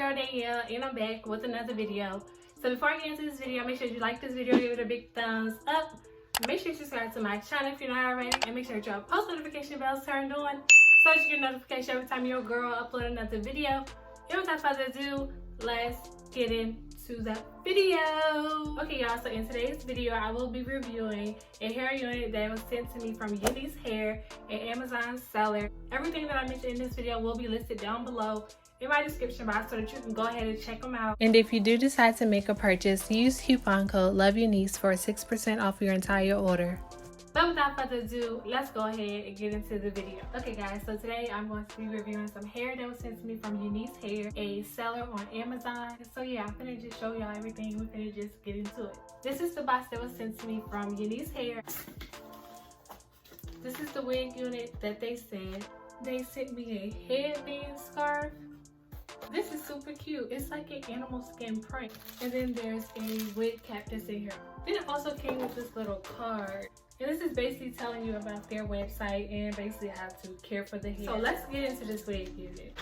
girl Danielle, and I'm back with another video. So before I get into this video, make sure you like this video, give it a big thumbs up. Make sure you subscribe to my channel if you're not already, and make sure your post notification bells turned on so you get a notification every time your girl upload another video. And without further ado, let's get into the video. Okay y'all, so in today's video I will be reviewing a hair unit that was sent to me from Unice Hair, an Amazon seller. Everything that I mentioned in this video will be listed down below in my description box so that you can go ahead and check them out. And if you do decide to make a purchase, use coupon code LOVEYOUNICE for 6% off your entire order. But without further ado, let's go ahead and get into the video. Okay guys, so today I'm going to be reviewing some hair that was sent to me from Unice Hair, a seller on Amazon. So yeah, I'm gonna just show y'all everything. We're gonna just get into it. This is the box that was sent to me from Unice Hair. This is the wig unit that they sent. They sent me a headband scarf. This is super cute. It's like an animal skin print. And then there's a wig cap that's in here. Then it also came with this little card. And this is basically telling you about their website and basically how to care for the hair. So let's get into this wig unit.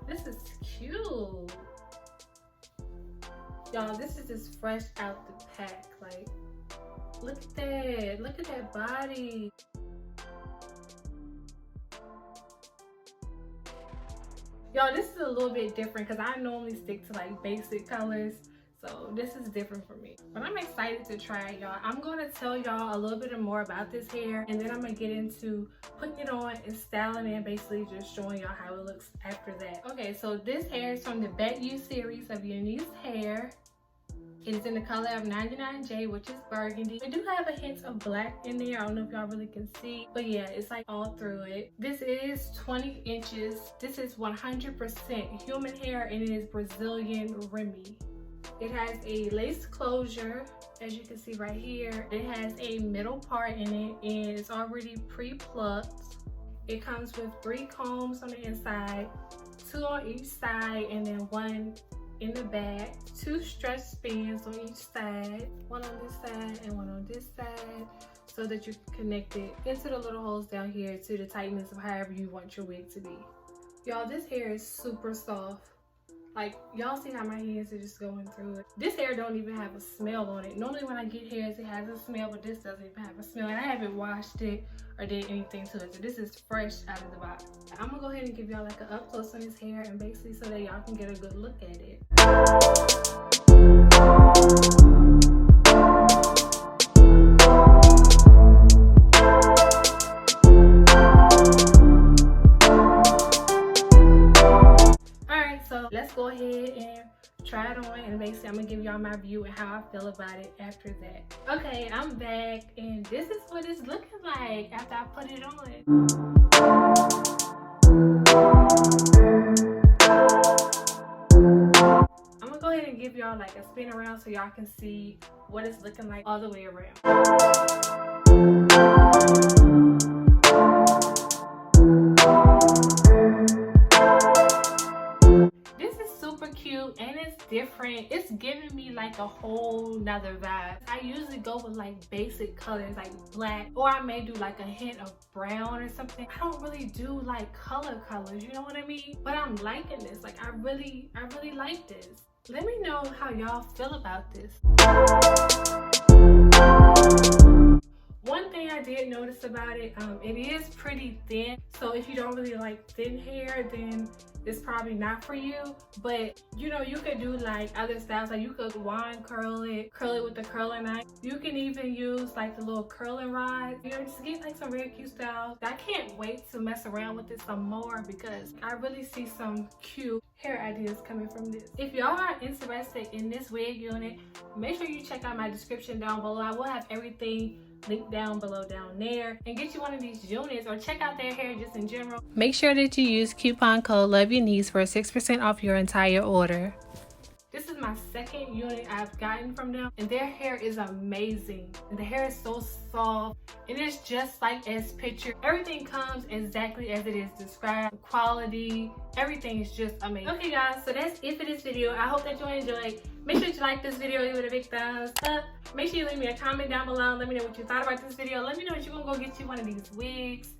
This is cute. Y'all, this is just fresh out the pack. Like, look at that. Look at that body. Y'all, this is a little bit different because I normally stick to like basic colors. So this is different for me. But I'm excited to try it, y'all. I'm going to tell y'all a little bit more about this hair. And then I'm going to get into putting it on and styling it and basically just showing y'all how it looks after that. Okay, so this hair is from the Bet You series of Unice Hair. It is in the color of 99J, which is burgundy. We do have a hint of black in there. I don't know if y'all really can see, but yeah, it's like all through it. This is 20 inches. This is 100% human hair, and it is Brazilian Remy. It has a lace closure, as you can see right here. It has a middle part in it, and it's already pre-plucked. It comes with 3 combs on the inside, 2 on each side, and then 1 in the back, 2 stretch spans on each side, 1 on this side and 1 on this side, so that you can connect it into the little holes down here to the tightness of however you want your wig to be. Y'all, this hair is super soft. Like, y'all see how my hands are just going through it. This hair don't even have a smell on it. Normally when I get hairs, it has a smell, but this doesn't even have a smell. And I haven't washed it or did anything to it. So this is fresh out of the box. I'm gonna go ahead and give y'all like an up close on this hair and basically so that y'all can get a good look at it. Let's go ahead and try it on, and basically I'm gonna give y'all my view and how I feel about it after that. Okay, I'm back, and this is what it's looking like after I put it on. I'm gonna go ahead and give y'all like a spin around so y'all can see what it's looking like all the way around. Cute and it's different. It's giving me like a whole nother vibe. I usually go with like basic colors like black, or I may do like a hint of brown or something. I don't really do like colors, you know what I mean? But I'm liking this. Like I really like this. Let me know how y'all feel about this. One thing I did notice about it, it is pretty thin. So if you don't really like thin hair, then it's probably not for you. But you know, you could do like other styles. Like you could wand curl it with the curling knife. You can even use like the little curling rod. You know, just get like some real cute styles. I can't wait to mess around with it some more because I really see some cute hair ideas coming from this. If y'all are interested in this wig unit, make sure you check out my description down below. I will have everything linked down below down there, and get you one of these units or check out their hair just in general. Make sure that you use coupon code LOVEYOUNICE for 6% off your entire order. This is my second unit I've gotten from them, and their hair is amazing. And the hair is so soft, and it's just like as pictured. Everything comes exactly as it is described. The quality, everything is just amazing. Okay guys, so that's it for this video. I hope that you enjoyed. Make sure you like this video, give it a big thumbs up. Make sure you leave me a comment down below. Let me know what you thought about this video. Let me know if you're gonna go get you one of these wigs.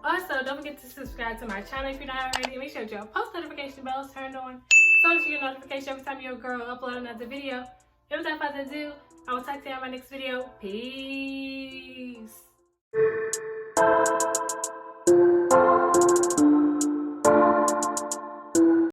Also, don't forget to subscribe to my channel if you're not already. Make sure your post notification bell is turned on so that you get notification every time your girl upload another video. And without further ado, I will talk to you in my next video. Peace.